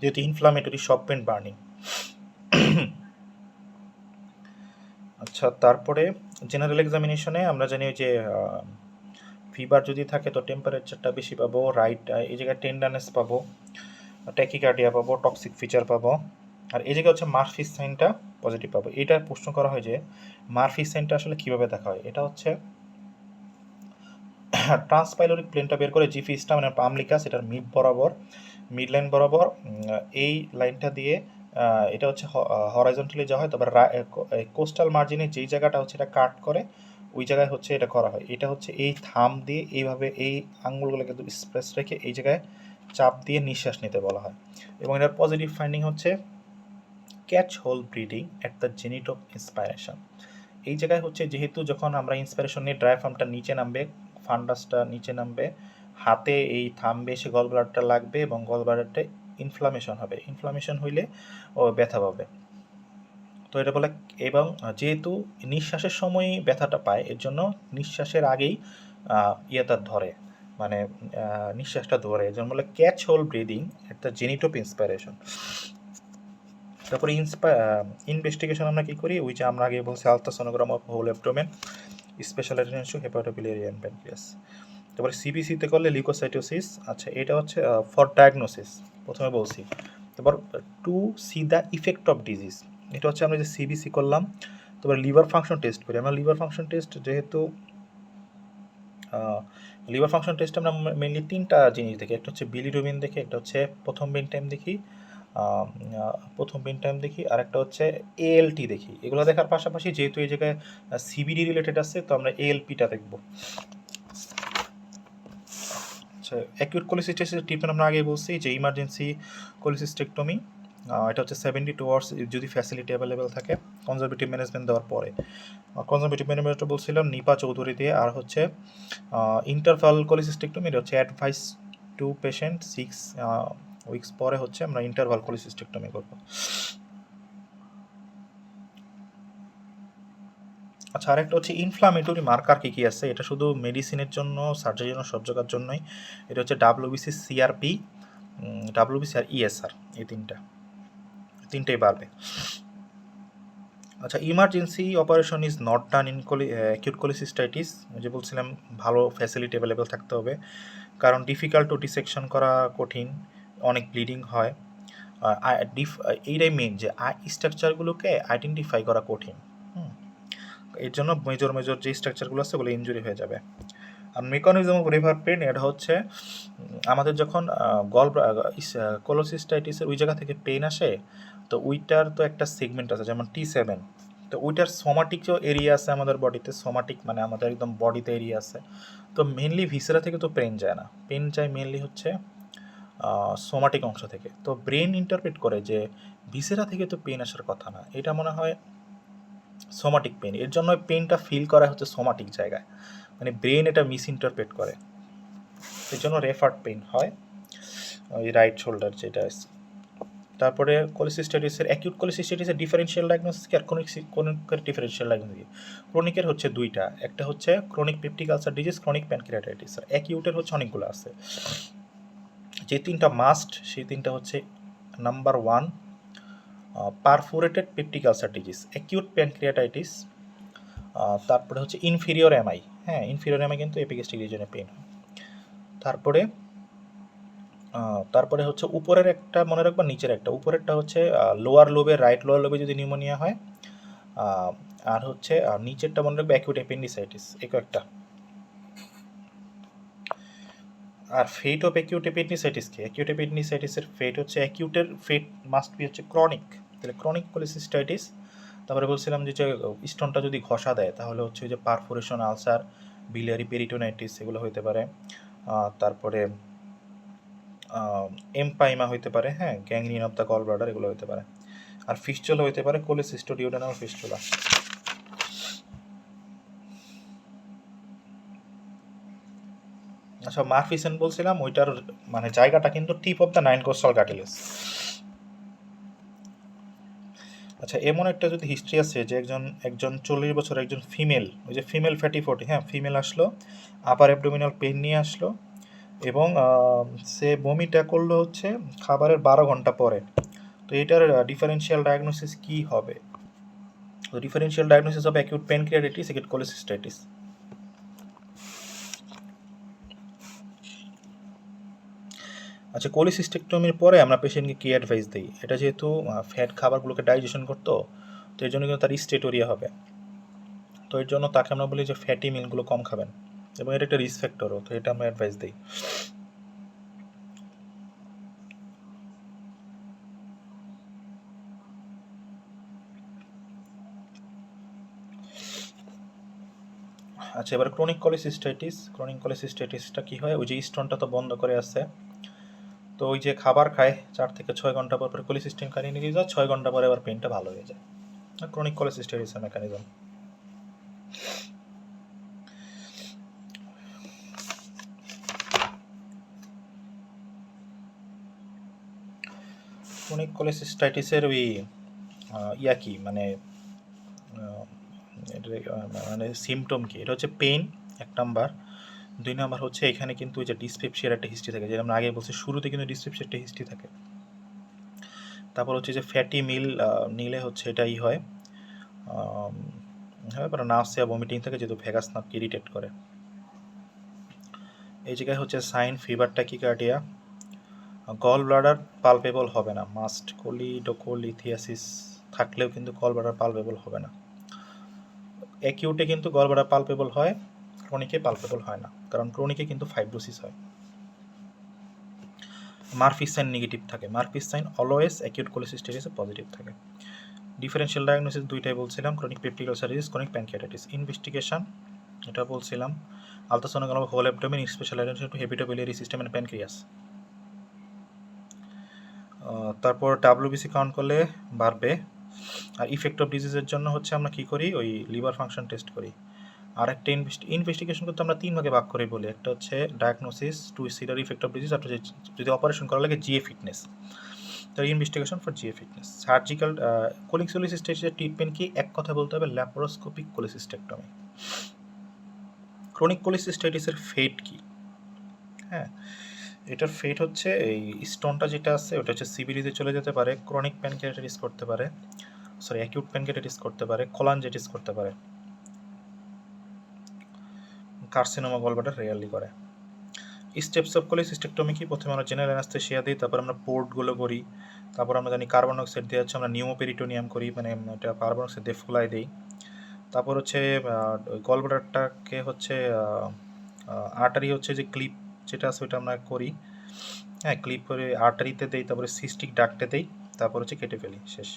যেহেতু ইনফ্লামেটরি সব পেন বার্নিং। আচ্ছা, তারপরে জেনারেল এক্সামিনেশনে আমরা জানি যে ফিভার যদি থাকে তো টেম্পারেচারটা বেশি পাবো, রাইট এই জায়গায় টেন্ডারনেস পাবো, ট্যাকিকার্ডিয়া পাবো, টক্সিক ফিচার পাবো। আর এই জায়গায় হচ্ছে মারফিস সাইনটা পজিটিভ পাবো। এটা প্রশ্ন করা হয় যে মারফিস সাইনটা আসলে কীভাবে দেখা হয়? এটা হচ্ছে ট্রান্সপাইলোরিক প্লেনটা বের করে জিফিসটা, মানে পামলিকাস, এটার মিড লাইন বরাবর এই লাইনটা দিয়ে এটা হচ্ছে হরাইজন্টালি যাওয়া হয়, তবে কোস্টাল মার্জিনে যেই জায়গাটা হচ্ছে এটা কাট করে, ওই জায়গায় হচ্ছে এটা করা হয়। এটা হচ্ছে এই থাম দিয়ে এইভাবে এই আঙুলগুলোকে কিন্তু স্প্রেস রেখে এই জায়গায় চাপ দিয়ে নিঃশ্বাস নিতে বলা হয়। এবং এটার পজিটিভ ফাইন্ডিং হচ্ছে catch whole breathing at the zenith of inspiration. এই জায়গায় হচ্ছে যেহেতু যখন আমরা ইন্সপিরেশন নিয়ে ডায়াফ্রামটা নিচে নামবে, ফান্ডাসটা নিচে নামবে, হাতে এই থামবে, এসে গল ব্লাডারটা লাগবে এবং গল ব্লাডারটা ইনফ্লামেশন হবে, ইনফ্লামেশন হইলে ও ব্যথা পাবে। তো এটা বলে, এবং যেহেতু নিঃশ্বাসের সময়ই ব্যথাটা পায়, এর জন্য নিঃশ্বাসের আগেই ইয়েটা ধরে, মানে নিঃশ্বাসটা ধরে, এর জন্য বলে catch whole breathing at the zenith of inspiration. তারপরে ইনভেস্টিগেশন আমরা কী করি? ওই যে আমরা আগে বলছি ultrasonogram of whole abdomen, special attention hepatobiliary and pancreas. তারপরে সিবিসিতে করলে লিউকোসাইটোসিস, আচ্ছা এটা হচ্ছে ফর ডায়াগনোসিস প্রথমে বলছি। তারপর to see the effect of disease, এটা হচ্ছে আমরা যে সিবিসি করলাম। তারপরে লিভার ফাংশন টেস্ট করি আমরা। লিভার ফাংশন টেস্ট যেহেতু লিভার ফাংশন টেস্ট আমরা মেনলি তিনটা জিনিস দেখি, একটা হচ্ছে বিলিরুবিন দেখি, একটা হচ্ছে প্রথম বেন টাইম দেখি, আর একটা হচ্ছে এএলটি দেখি। এগুলো দেখার পাশাপাশি যেহেতু এই জায়গায় সিবিডি রিলেটেড আছে, তো আমরা এএলপিটা দেখব। আচ্ছা, অ্যাকিউট কোলিসিস্টাইটিসের ট্রিটমেন্ট আমরা আগে বলছি যে ইমার্জেন্সি কোলিসিস্টেক্টমি, এটা হচ্ছে 72 আওয়ার্স যদি ফ্যাসিলিটি অ্যাভেলেবেল থাকে, কনজারভেটিভ ম্যানেজমেন্ট দেওয়ার পরে। কনজারভেটিভ ম্যানেজমেন্টটা বলছিলাম নিপা চৌধুরী দিয়ে। আর হচ্ছে ইন্টারভাল কোলিসিস্টেক্টমি, এটা হচ্ছে অ্যাডভাইস টু পেশেন্ট 6 উইকস পরে হচ্ছে আমরা ইন্টারভাল কোলিসিস্টেক্টমি করব। আচ্ছা, আরেকটা হচ্ছে ইনফ্লামেটরি মার্কার কী কী আছে, এটা শুধু মেডিসিনের জন্য, সার্জারির জন্য, সব জায়গার জন্যই। এটা হচ্ছে ডাব্লিউবিসি, সিআরপি, ডাব্লিউবিসি আর ইএসআর, এই তিনটেই বাড়বে। আচ্ছা, emergency operation is not done in acute cholecystitis, যে বলছিলাম ভালো ফ্যাসিলিটি অ্যাভেলেবেল থাকতে হবে, কারণ ডিফিকাল্ট টু ডিসেকশন করা কঠিন, অনেক ব্লিডিং হয়। এইটাই মেন যে স্ট্রাকচারগুলোকে আইডেন্টিফাই করা কঠিন। এর জন্য মেজর যে স্ট্রাকচারগুলো আছে ওগুলো ইনজুরি হয়ে যাবে। আর মেকানিজম অফ রিভার পেন, এটা হচ্ছে আমাদের যখন কোলোসিস্টাইটিসের ওই জায়গা থেকে পেন আসে, তো ওইটার তো একটা সেগমেন্ট আছে যেমন T7, তো ওইটার সোমাটিক যে এরিয়া আছে আমাদের বডিতে, সোমাটিক মানে আমাদের একদম বডিতে এরিয়া আছে, তো মেনলি ভিসেরা থেকে তো পেন যায় না, পেন যায় মেনলি হচ্ছে সোমাটিক অংশ থেকে। তো ব্রেন ইন্টারপ্রেট করে যে ভিসেরা থেকে তো পেন আসার কথা না, এটা মনে হয় সোমাটিক পেন, এর জন্য পেনটা ফিল করা হচ্ছে সোমাটিক জায়গায়, মানে ব্রেন এটা মিস ইন্টারপ্রেট করে, এর জন্য রেফার্ড পেন হয় ওই রাইট শোল্ডার যেটা আছে। তারপরে কোলিসিস্টাইটিসের অ্যাকিউট কোলিসিস্টাইটিসের ডিফারেনশিয়াল ডায়াগনোসিস কি আর ক্রনিকের ডিফারেনশিয়াল ডায়াগনোসিস? ক্রনিকের হচ্ছে দুইটা, একটা হচ্ছে chronic peptic ulcer disease, chronic pancreatitis. আর অ্যাকিউটের হচ্ছে অনেকগুলো আছে, যে তিনটা মাস্ট সেই তিনটা হচ্ছে number 1 perforated peptic ulcer disease, acute pancreatitis, তারপরে হচ্ছে ইনফিরিয়র এমআই, হ্যাঁ ইনফিরিয়র এমআই কিন্তু এপিগ্যাস্ট্রিক রিজনে পেন হয়। তারপরে হচ্ছে উপরের একটা মনে রাখবা, নিচের একটা, উপরেরটা হচ্ছে লোয়ার লোবে, রাইট লোয়ার লোবে যদি নিউমোনিয়া হয়, আর হচ্ছে নিচেরটা মনে রাখবে অ্যাকিউট অ্যাপেন্ডিসাইটিস, একটা। আর ফেট অফ অ্যাকিউট অ্যাপেন্ডিসাইটিস কি? অ্যাকিউট অ্যাপেন্ডিসাইটিসের ফেট হচ্ছে, অ্যাকিউটের ফেট মাস্ট বি হচ্ছে ক্রনিক, তাহলে ক্রনিক কোলিসিস্টাইটিস। তারপরে বলছিলাম যে স্টোনটা যদি ঘষা দেয় তাহলে হচ্ছে ওই যে পারফোরেশন, আলসার, বিলিয়ারি পেরিটোনাইটিস এগুলো হতে পারে। তারপরে এমপাইমা হইতে পারে, হ্যাঁ gangrene of the gall bladder এগুলো হতে পারে। আর ফিস্টুলা হইতে পারে কোলিসিস্টোডিউডেনাল ফিস্টুলা। আচ্ছা, মারফিসেন বলছিলাম, ওইটার মানে জায়গাটা কিন্তু tip of the 9 coastal cartilage. আচ্ছা, এমন একটা যদি হিস্ট্রি আছে যে একজন 40 বছর একজন ফিমেল, ওই যে ফিমেল ফ্যাটি 40, হ্যাঁ ফিমেল আসলো, আপার অ্যাবডোমিনাল পেন নিয়ে আসলো, এবং সে বমিটা করলো হচ্ছে খাবারের 12 ঘন্টা পরে, তো এটার ডিফারেন্সিয়াল ডায়াগনোসিস কি হবে? তো differential diagnosis of acute pancreatitis, acute cholecystitis. আচ্ছা, কোলিসিস্টেক্টমির পরে আমরা পেশেন্টকে কি অ্যাডভাইস দিই? এটা যেহেতু ফ্যাট খাবারগুলোকে ডাইজেশন করতো, তো এর জন্য কিন্তু তার স্টেটোরিয়া হবে, তো এর জন্য তাকে আমরা বলি যে ফ্যাটি মিলগুলো কম খাবেন, এবং এটা একটা রিস্ক ফ্যাক্টরও, তো এটা আমরা অ্যাডভাইস দিই। আচ্ছা, এবার ক্রনিক কোলিসিস্টাইটিসটা কি হয়? ওই যে স্টোনটা তো বন্ধ করে আছে, তো ওই যে খাবার খায় 4 থেকে 6 ঘন্টা পর কোলিসিস্টিন কারিয়ে নিয়ে যায়, 6 ঘন্টা পরে আবার পেনটা ভালো হয়ে যায়। ক্রনিক কোলিসিস্টাইটিসের মেকানিজম। ক্রনিক কোলিসিস্টাইটিসের ওই ইয়া কি মানে মানে সিমটম কি? এটা হচ্ছে পেইন 1 নাম্বার, 2 নাম্বার হচ্ছে এখানে কিন্তু ওই যে ডিসপেপসিয়ার একটা হিস্ট্রি থাকে, যেটা আমরা আগে বলছি শুরুতে কিন্তু ডিসপেপসিয়ার একটা হিস্ট্রি থাকে। তারপর হচ্ছে যে ফ্যাটি মিল নিলে হচ্ছে এটাই হয়, হ্যাঁ, পরে নাউসিয়া ভমিটিং থাকে যেহেতু ভেগাস নার্ভকে ইরিটেট করে। এই জায়গায় হচ্ছে sign fever tachycardia. Gall bladder palpable হবে না, মাস্ট কোলিডোকোলিথিয়াসিস থাকলেও কিন্তু গল ব্লাডার পালপেবল হবে না। অ্যাকিউটে কিন্তু গল ব্লাডার পালপেবল হয়, ক্রনিকে পালপেবল হয় না, কারণ ক্রনিকে কিন্তু ফাইব্রোসিস হয়। মারফিস সাইন নেগেটিভ থাকে, মারফিস সাইন অলওয়েজ অ্যাকিউট কোলিসিস্টেরিসে পজিটিভ থাকে। ডিফারেন্সিয়াল ডায়াগনোসিস দুইটাই বলছিলাম, chronic peptic ulceritis, chronic pancreatitis. Investigation এটা বলছিলাম, ultrasonogram whole abdomen, special attention to hepatobiliary system and pancreas. তারপর ডাব্লিউবিসি কাউন্ট করলে বাড়বে। আর ইফেক্ট অফ ডিজিজের জন্য হচ্ছে আমরা কী করি, ওই লিভার ফাংশন টেস্ট করি। আর একটা ইনভেস্টিগেশন করতে আমরা 3 ভাগে ভাগ করে বলি, একটা হচ্ছে diagnosis to see the effect of disease, আর যদি অপারেশন করা লাগে জিএ ফিটনেস। তো investigation for GA fitness. Surgical কোলিসিস্টেটিসের ট্রিটমেন্ট কি, এক কথা বলতে হবে ল্যাপারোস্কোপিক কোলিসিস্টেক্টমি। ক্রনিক কোলিসিস্টেটিসের ফেট কি? হ্যাঁ, এটার ফেট হচ্ছে এই স্টোনটা যেটা আছে ওটা হচ্ছে সিবিডিতে চলে যেতে পারে, ক্রনিক প্যানক্রিয়াটাইটিস করতে পারে, অ্যাকিউট প্যানক্রিয়াটাইটিস করতে পারে, কোলানজাইটিস করতে পারে, কার্সিনোমা গলব্লাডার রেয়ারলি করে। স্টেপস অফ কোলিসিস্টেক্টমি কি, প্রথমে আমরা জেনারেল অ্যানেস্থেসিয়া দিই, তারপর আমরা পোর্টগুলো করি, তারপর আমরা জানি কার্বন অক্সাইড দিয়ে হচ্ছে আমরা নিউমোপেরিটোনিয়াম করি, মানে এটা কার্বন অক্সাইড দিয়ে ফুলাই দিই। তারপর হচ্ছে গলব্লাডারটাকে হচ্ছে আর্টারি হচ্ছে যে ক্লিপ যেটা আছে ওইটা আমরা করি, হ্যাঁ, ক্লিপ করে আর্টারিতে দেই, তারপরে সিস্টিক ডাক্টে দেই, তারপর হচ্ছে কেটে ফেলি, শেষ।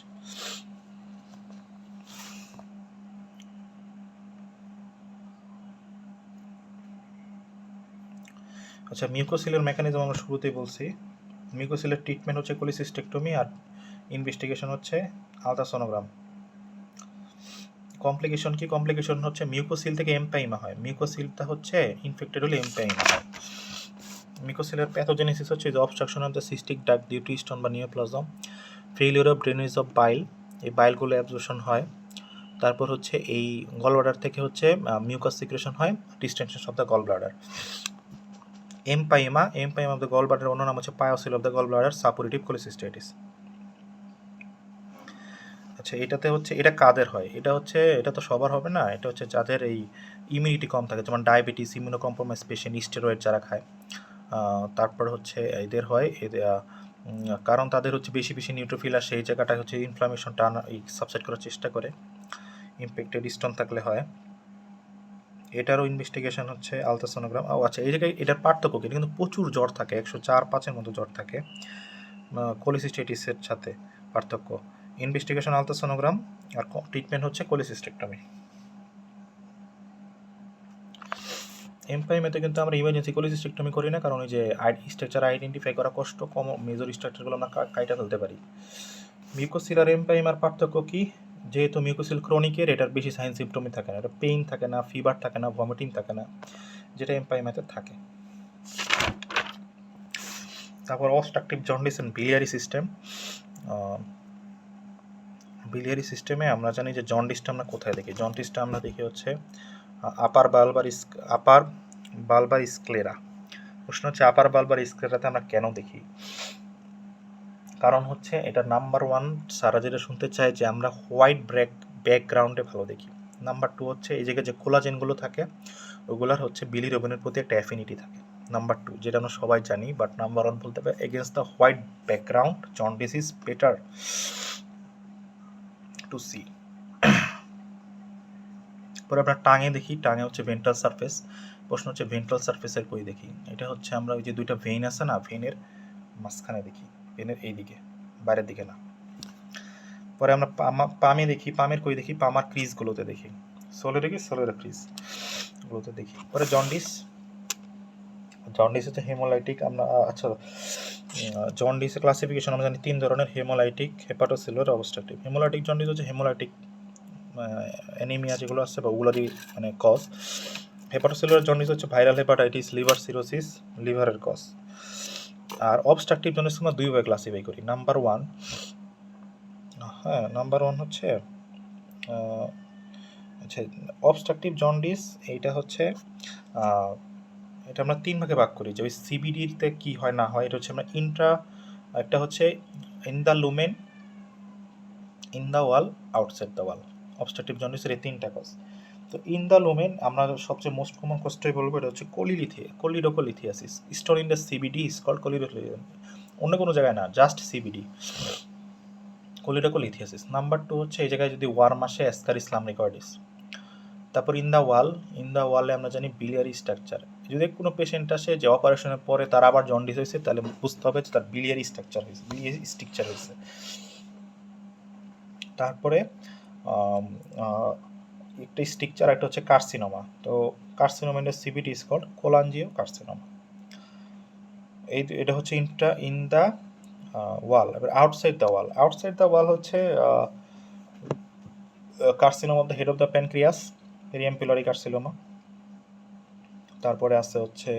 আচ্ছা, মিউকোসিলের মেকানিজম আমরা শুরুতেই বলছি। মিউকোসিলের ট্রিটমেন্ট হচ্ছে কোলিসিস্টেক্টমি, আর ইনভেস্টিগেশন হচ্ছে আলট্রাসোনোগ্রাম। কমপ্লিকেশন কি, কমপ্লিকেশন হচ্ছে মিউকোসিল থেকে এমপাইমা হয়, মিউকোসিলটা হচ্ছে ইনফেক্টেড হলে এমপাইমা হয়। মিউকোসিলের প্যাথোজেনেসিস হচ্ছে যে obstruction of the cystic duct due to stone বা neoplasm, failure of drainage of bile, এই বাইলগুলো অ্যাবজর্পশন হয়। তারপর হচ্ছে এই গল ব্লাডার থেকে হচ্ছে মিউকাস সিক্রেশন হয়, distension of the gall bladder. Empyema of the gall bladder অন্য নাম হচ্ছে pyocele of the gall bladder, suppurative কোলিসিস্টেটিস। আচ্ছা, এটাতে হচ্ছে এটা কাদের হয়, এটা তো সবার হবে না, এটা হচ্ছে যাদের এই ইমিউনিটি কম থাকে, যেমন diabetes, immuno compromise patient, steroid যারা খায়। তারপর হচ্ছে এদের হয় কারণ তাদের হচ্ছে বেশি বেশি নিউট্রোফিল আর সেই জায়গাটায় হচ্ছে ইনফ্লামেশনটা সাবসাইড করার চেষ্টা করে, ইমপ্যাক্টেড স্টোন থাকলে হয়। এটারও ইনভেস্টিগেশন হচ্ছে আলট্রাসোনোগ্রাম। আচ্ছা, এই জায়গায় এটার পার্থক্য কি, কিন্তু প্রচুর জ্বর থাকে, 104-5-এর মতো জ্বর থাকে কোলিসিস্টেটিসের সাথে। পার্থক্য ইনভেস্টিগেশন আলট্রাসোনোগ্রাম, আর ট্রিটমেন্ট হচ্ছে কোলিসিস্টেক্টমি। এমপাইমেতে কিন্তু আমরা ইমার্জেন্সি কোলিসিস্টেক্টমি করি না, কারণ ওই যে স্ট্রাকচার আইডেন্টিফাই করা কষ্ট, কম মেজর স্ট্রাকচারগুলো আমরা কাইটা ফেলতে পারি। মিউকোসিল আর এমপাইমার পার্থক্য কি, যেহেতু মিউকোসিল ক্রনিকের, এটার বেশি সাইন সিমটমই থাকে না, এটা পেইন থাকে না, ফিভার থাকে না, ভমিটিং থাকে না, যেটা এমপাইমাতে থাকে। তারপর obstructive jaundice and biliary system. Biliary সিস্টেমে আমরা জানি যে জন্ডিসটা আমরা কোথায় দেখি, জন্ডিসটা আমরা দেখি হচ্ছে আপার বালবার স্ক্লেরা। প্রশ্ন হচ্ছে আপার বালবার স্ক্লেরাতে আমরা কেন দেখি, কারণ হচ্ছে এটা নাম্বার 1 সারা যেটা শুনতে চায় যে আমরা হোয়াইট ব্যাকগ্রাউন্ডে ভালো দেখি। নাম্বার 2 হচ্ছে এই জায়গায় যে কোলাজেনগুলো থাকে ওগুলার হচ্ছে বিলিরুবিনের প্রতি একটা অ্যাফিনিটি থাকে। নাম্বার 2 যেটা আমরা সবাই জানি, বাট নাম্বার 1 বলতে হবে, against the white background jaundice is better to see. পরে আমরা টাঙে দেখি, টাঙে হচ্ছে ভেন্ট্রাল সারফেস। প্রশ্ন হচ্ছে ভেন্ট্রাল সারফেসের কই দেখি, এটা হচ্ছে আমরা ওই যে দুইটা ভেইন আছে না, ভেইনের মাঝখানে দেখি, ভেইনের এই দিকে, বাইরের দিকে না। পরে আমরা পামে দেখি, পামের কই দেখি, পামার ক্রিজগুলোতে দেখি, সোলের ক্রিজগুলোতে দেখি। পরে জন্ডিস হচ্ছে হেমোলাইটিক। আমরা আচ্ছা, জন্ডিসের ক্লাসিফিকেশন আমরা জানি 3 ধরনের, haemolytic, hepatocellular, obstructive. Haemolytic jaundice হচ্ছে হেমোলাইটিক অ্যানিমিয়া যেগুলো আছে বা ওগুলোরই মানে কজ। হেপাটোসেলুলার জন্ডিস হচ্ছে ভাইরাল হেপাটাইটিস, লিভার সিরোসিস, লিভারের কজ। আর অবস্ট্রাকটিভ জন্ডিস আমরা 2 ভাবে ক্লাসিফাই করি। নাম্বার 1 হচ্ছে আচ্ছা, অবস্ট্রাকটিভ জন্ডিস এইটা হচ্ছে এটা আমরা 3 ভাগে ভাগ করি, যে ওই সিবিডিতে কি হয় না হয়। এটা হচ্ছে আমরা একটা হচ্ছে in the lumen, in the wall, outside the wall. Obstructive জন্ডিসের এই 3টা কজ। তো ইন দ্য লুমেন আমরা সবচেয়ে মোস্ট কমন কজটাই বলবো, এটা হচ্ছে choledocholithiasis. Store in the CBD is called choledocholithiasis, অন্য কোনো জায়গায় না, জাস্ট সিবিডি, কোলিডোকোলিথিয়াসিস। নাম্বার 2 হচ্ছে এই জায়গায় যদি ওয়ার্ম আসে, অ্যাসকারিস লামনিকয়েডিস। তারপর ইন দ্য ওয়ালে আমরা জানি বিলিয়ারি স্ট্রাকচার। যদি কোনো পেশেন্ট আসে যে অপারেশনের পরে তার আবার জন্ডিস হয়েছে, তাহলে বুঝতে হবে যে তার বিলিয়ারি স্ট্রাকচার হয়েছে। তারপরে একটা স্ট্রাকচার, একটা হচ্ছে কার্সিনোমা। তো carcinoma in CBT is called cholangio carcinoma. এটা হচ্ছে ইন দ্য ওয়াল। এবার আউটসাইড দ্য ওয়াল হচ্ছে carcinoma of the head of the pancreas, periampullary carcinoma. তারপরে আছে হচ্ছে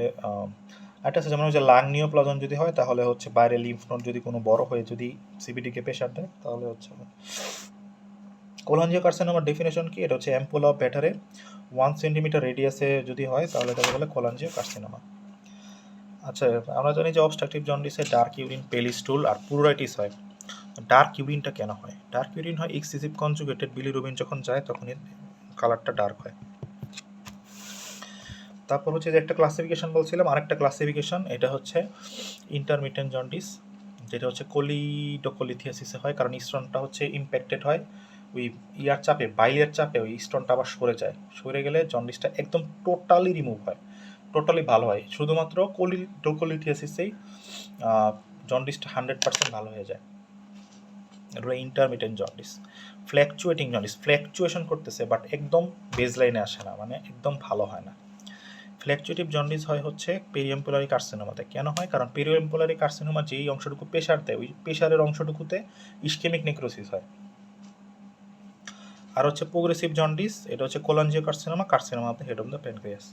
একটা আছে যেমন হচ্ছে লাং নিওপ্লাজম যদি হয়, তাহলে হচ্ছে বাইরে লিম্ফ নোড যদি কোনো বড় হয়ে যদি সিবিডিকে প্রেশার দেয়, তাহলে হচ্ছে কোলাঞ্জিওকার্সিনোমার ডেফিনেশন কি? এটা হচ্ছে অ্যাম্পুল অফ ব্যাটারে 1 সেন্টিমিটার রেডিয়াসে যদি হয়, তাহলে এটাকে বলে কোলাঞ্জিওকার্সিনোমা। আচ্ছা, আমরা জানি যে অবস্ট্রাকটিভ জন্ডিসে ডার্ক ইউরিন, পেল স্টুল আর প্লুরাইটিস হয়। ডার্ক ইউরিনটা কেন হয়? ডার্ক ইউরিন হয় এক্সেসিভ কনজুগেটেড বিলিরুবিন যখন যায়, তখন এর কালারটা ডার্ক হয়। তারপর হচ্ছে যে একটা ক্লাসিফিকেশন বলছিলাম, আরেকটা ক্লাসিফিকেশন, এটা হচ্ছে ইন্টারমিটেন্ট জন্ডিস, যেটা হচ্ছে কোলিডোকোলিথিয়াসিসে হয়, কারণ স্টোনটা হচ্ছে ইম্প্যাক্টেড হয় ওই ইয়ার চাপে, বাইলের চাপে ওই স্টোনটা আবার সরে যায়, সরে গেলে জন্ডিসটা একদম টোটালি রিমুভ হয়, টোটালি ভালো হয়। শুধুমাত্র কোলিডোকোলিথিয়াসিসেই জন্ডিসটা 100% ভালো হয়ে যায়। এটা ইন্টারমিটেন্ট জন্ডিস। ফ্ল্যাকচুয়েশন করতেছে, বাট একদম বেজলাইনে আসে না, মানে একদম ভালো হয় না। ফ্ল্যাকচুয়েটিভ জন্ডিস হয় হচ্ছে পেরিয়াম্পুলারি কার্সিনোমাতে। কেন হয়? কারণ পেরিয়াম্পুলারি কার্সিনোমা যেই অংশটুকু প্রেশার দেয়, ওই প্রেশারের অংশটুকুতে ইসকেমিক নেক্রোসিস হয়। আর হচ্ছে প্রোগ্রেসিভ জন্ডিস, এটা হচ্ছে cholangiocarcinoma, carcinoma of the head of the pancreas.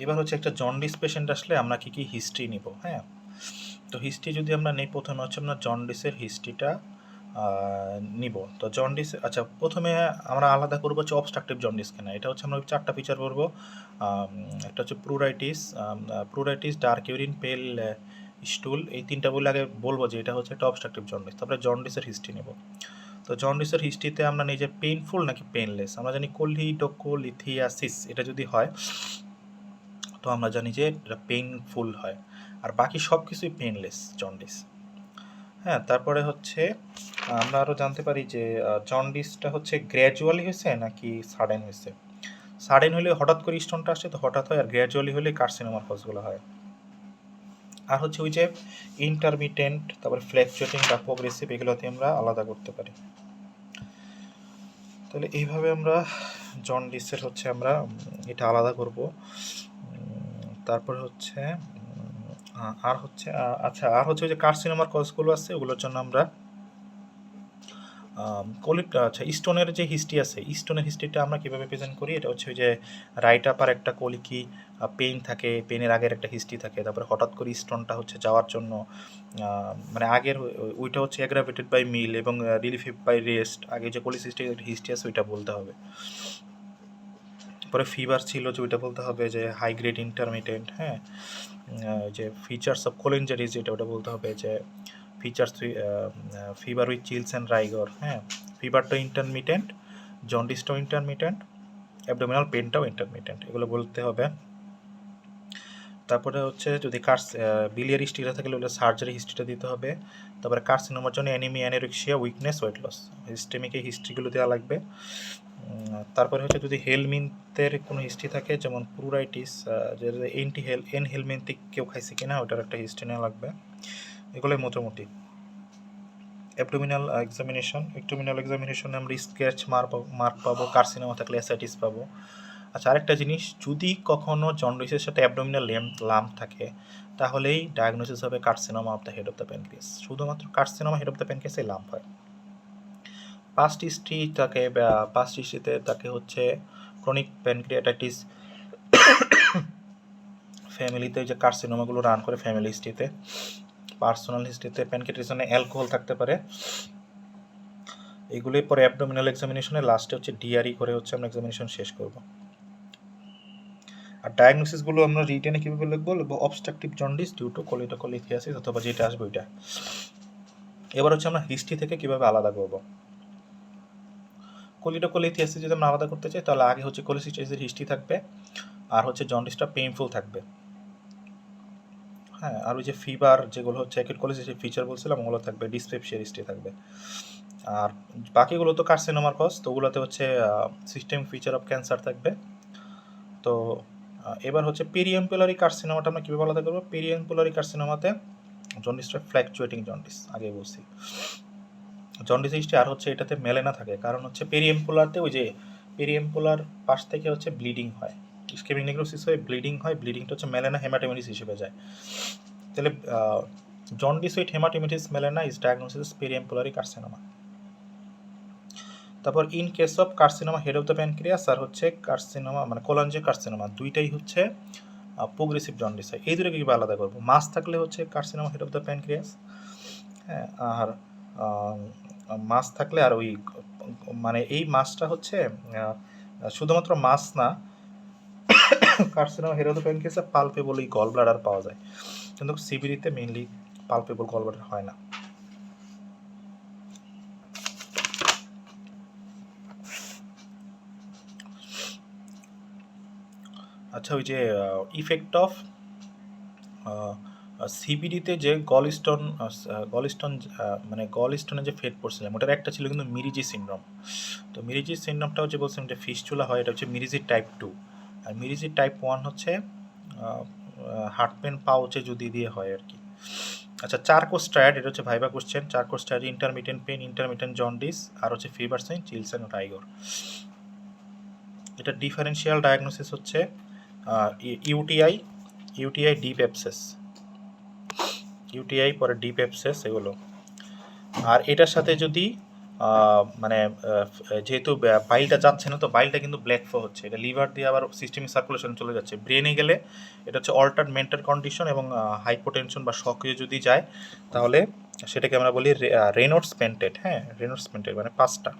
এবার হচ্ছে একটা জন্ডিস পেশেন্ট আসলে আমরা কি কি হিস্ট্রি নিব। হ্যাঁ, তো হিস্ট্রি যদি আমরা নেই, প্রথমে হচ্ছে আমরা জন্ডিসের হিস্ট্রিটা নিব। তো জন্ডিস, আচ্ছা প্রথমে আমরা আলাদা করবো হচ্ছে অবস্ট্রাকটিভ জন্ডিস কেনা। এটা হচ্ছে আমরা 4টা ফিচার করবো। একটা হচ্ছে প্লুরাইটিস, ডার্ক ইউরিন, পেল স্টুল, এই 3টা বলে আগে বলবো যে এটা হচ্ছে একটা অবস্ট্রাকটিভ জন্ডিস। তারপরে জন্ডিসের হিস্ট্রি নেব। তো জন্ডিসের হিস্ট্রিতে আমরা নিই যে পেইনফুল নাকি পেইনলেস। আমরা জানি কোলিডোকোলিথিয়াসিস এটা যদি হয়, তো আমরা জানি যে এটা পেইনফুল হয়, আর বাকি সব কিছুই পেইনলেস জন্ডিস। হ্যাঁ, তারপরে হচ্ছে আমরা আরও জানতে পারি যে জন্ডিসটা হচ্ছে গ্র্যাজুয়ালি হয়েছে নাকি সাডেন হয়েছে। সাডেন হলে হঠাৎ করে স্টোনটা আসে, তো হঠাৎ হয়, আর গ্র্যাজুয়ালি হলে কার্সিনোমার কজগুলো হয়। আর হচ্ছে ওই যে ইন্টারমিটেন্ট, তারপরে ফ্ল্যাকচুয়েটিং বা প্রোগ্রেসিভ, এগুলোতে আমরা আলাদা করতে পারি। তাহলে এইভাবে আমরা জন্ডিসের হচ্ছে আমরা এটা আলাদা করব। তারপরে হচ্ছে আর হচ্ছে আচ্ছা, আর হচ্ছে ওই যে কার্সিনোমার কজগুলো আছে, ওগুলোর জন্য আমরা আচ্ছা, স্টোনের যে হিস্ট্রি আছে, স্টোনের হিস্ট্রিটা আমরা কীভাবে প্রেজেন্ট করি? এটা হচ্ছে ওই যে রাইট আপার একটা কলিকি পেইন থাকে, পেনের আগের একটা হিস্ট্রি থাকে, তারপরে হঠাৎ করে স্টোনটা হচ্ছে যাওয়ার জন্য মানে আগের ওইটা হচ্ছে অ্যাগ্রাভেটেড বাই মিল এবং রিলিফিভ বাই রেস্ট, আগে যে কোলিসিস্টিক হিস্ট্রি আছে ওইটা বলতে হবে। পরে ফিভার ছিল যে ওইটা বলতে হবে যে হাই গ্রেড ইন্টারমিটেন্ট। হ্যাঁ, যে ফিচার্স অফ কোলিনজারিজ, যেটা ওটা বলতে হবে যে features fever with chills and rigor. হ্যাঁ, ফিভারটা ইন্টারমিটেন্ট, জন্ডিসটাও ইন্টারমিটেন্ট, অ্যাবডোমিনাল পেনটাও ইন্টারমিটেন্ট, এগুলো বলতে হবে। তারপরে হচ্ছে যদি বিলিয়ারি হিস্ট্রিটা থাকলে ওগুলো সার্জারি হিস্ট্রিটা দিতে হবে। তারপরে কার্সিনোমার জন্য anaemia, anorexia, weakness, weight loss, systemic এই হিস্ট্রিগুলো দেওয়া লাগবে। তারপরে হচ্ছে যদি হেলমিন্থের কোনো হিস্ট্রি থাকে, যেমন প্লুরাইটিস, যে এনহেলমিন্থিক কেউ খাইছে কিনা, ওটার একটা হিস্ট্রি নেওয়া লাগবে। এগুলোই মোটামুটি। অ্যাবডোমিনাল এক্সামিনেশনে আমরা স্কেচ মার্ক পাবো, কার্সিনোমা থাকলে অ্যাসাইটিস পাবো। আচ্ছা, আরেকটা জিনিস, যদি কখনো জন্ডিসের সাথে অ্যাবডোমিনাল লাম্প থাকে, তাহলেই ডায়াগনোসিস হবে carcinoma of the head of the pancreas. শুধুমাত্র কার্সিনোমা হেড অফ দ্য প্যানক্রিয়াসে লাম্প হয়। পাস্ট হিস্ট্রিতে তাকে হচ্ছে ক্রনিক প্যানক্রিয়াটাইটিস, ফ্যামিলিতে যে কার্সিনোমাগুলো রান করে ফ্যামিলি হিস্ট্রিতে, পার্সোনাল হিস্ট্রিতে প্যানক্রিয়াটিসনে অ্যালকোহল থাকতে পারে। এগুলোই পরে অ্যাবডোমিনাল এক্সামিনেশনে লাস্টে হচ্ছে ডিআরই করে হচ্ছে আমরা এক্সামিনেশন শেষ করব। আর ডায়াগনোসিসগুলো আমরা রিটেনে কীভাবে লিখবো অবস্ট্রাকটিভ জন্ডিস ডিউ টু কোলিটোকোলিথিয়াসিস অথবা যেটা আসবে ওইটা। এবার হচ্ছে আমরা হিস্ট্রি থেকে কীভাবে আলাদা করব। কোলিটোকোলিথিয়াসিস যদি আমরা আলাদা করতে চাই তাহলে আগে হচ্ছে কোলিসিস্টিসের হিস্ট্রি থাকবে, আর হচ্ছে জন্ডিসটা পেইনফুল থাকবে। হ্যাঁ, আর ওই যে ফিভার যেগুলো হচ্ছে অ্যাকিউট কোলিসিস্টিক ফিচার বলছিলাম ওগুলো থাকবে, ডিসপেপসিয়ার হিস্ট্রি থাকবে। আর বাকিগুলো তো কার্সিনোমার কজ, তো ওগুলোতে হচ্ছে সিস্টেম ফিচার অফ ক্যান্সার থাকবে। তো এবার হচ্ছে পেরিএমপুলারি কার্সিনোমাটা আমরা কীভাবে আলাদা করবো। পেরিএমপুলারি কার্সিনোমাতে জন্ডিসটা ফ্ল্যাকচুয়েটিং জন্ডিস, আগে বলছি জন্ডিস হিস্ট্রি, আর হচ্ছে এটাতে মেলেনা থাকে, কারণ হচ্ছে পেরিএমপুলারতে ওই যে পেরিএমপুলার পাশ থেকে হচ্ছে ব্লিডিং হয়, ইসকেমিক নেক্রোসিস হয়ে ব্লিডিং হয়, ব্লিডিংটা হচ্ছে মেলেনা হেমাটোমেটিস হিসেবে যায়। তাহলে jaundice with haematemesis melaena is diagnosis periampullary carcinoma. তারপর in case of carcinoma head of the pancreas আর হচ্ছে কার্সিনোমা মানে কোলাঞ্জিও কার্সিনোমা, দুইটাই হচ্ছে প্রোগ্রেসিভ জন্ডিস হয়। এই দুটোকে কীভাবে আলাদা করবো। মাস থাকলে হচ্ছে carcinoma head of the pancreas, হ্যাঁ, আর মাস থাকলে আর ওই মানে এই মাসটা হচ্ছে শুধুমাত্র মাস না, কার্সিনোমা হেড অফ দ্য প্যানক্রিয়াসে পালপেবল এই গল ব্লাডার পাওয়া যায়, কিন্তু সিবিডিতে মেইনলি পালপেবল গল ব্লাডার হয় না। আচ্ছা, ওই যে ইফেক্ট অফ সিবিডিতে যে গলস্টোন মানে গলস্টোনে যে ফেট পড়ছিলাম ওটার একটা ছিল কিন্তু মিরিজি সিনড্রোম। তো মিরিজি সিনড্রোমটা হচ্ছে বলছিলাম যে ফিস্টুলা হয়, এটা হচ্ছে মিরিজি টাইপ 2, আর মিরিজি টাইপ 1 হচ্ছে হার্টপেন পাউচে যদি দিয়ে হয় আর কি। আচ্ছা, চারকোস্ট্রায়াড, এটা হচ্ছে viva question. Charcot's triad intermittent pain, intermittent jaundice, আর হচ্ছে fever sign chills and rigor. এটা ডিফারেন্সিয়াল ডায়াগনোসিস হচ্ছে ইউটিআই ডিপ অ্যাবসেস, ইউটিআই পরে ডিপ অ্যাবসেস এগুলো। আর এটার সাথে যদি মানে যেহেতু বাইলটা যাচ্ছে না, তো বাইলটা কিন্তু ব্ল্যাক ফ্লো হচ্ছে, এটা লিভার দিয়ে আবার সিস্টেমিক সার্কুলেশন চলে যাচ্ছে ব্রেনে গেলে, এটা হচ্ছে অল্টার্ড মেন্টাল কন্ডিশন এবং হাইপোটেনশন বা শকে যদি যায় তাহলে সেটাকে আমরা বলি রেনল্ডস পেন্টেড। হ্যাঁ, রেনল্ডস পেন্টেড মানে 5টা।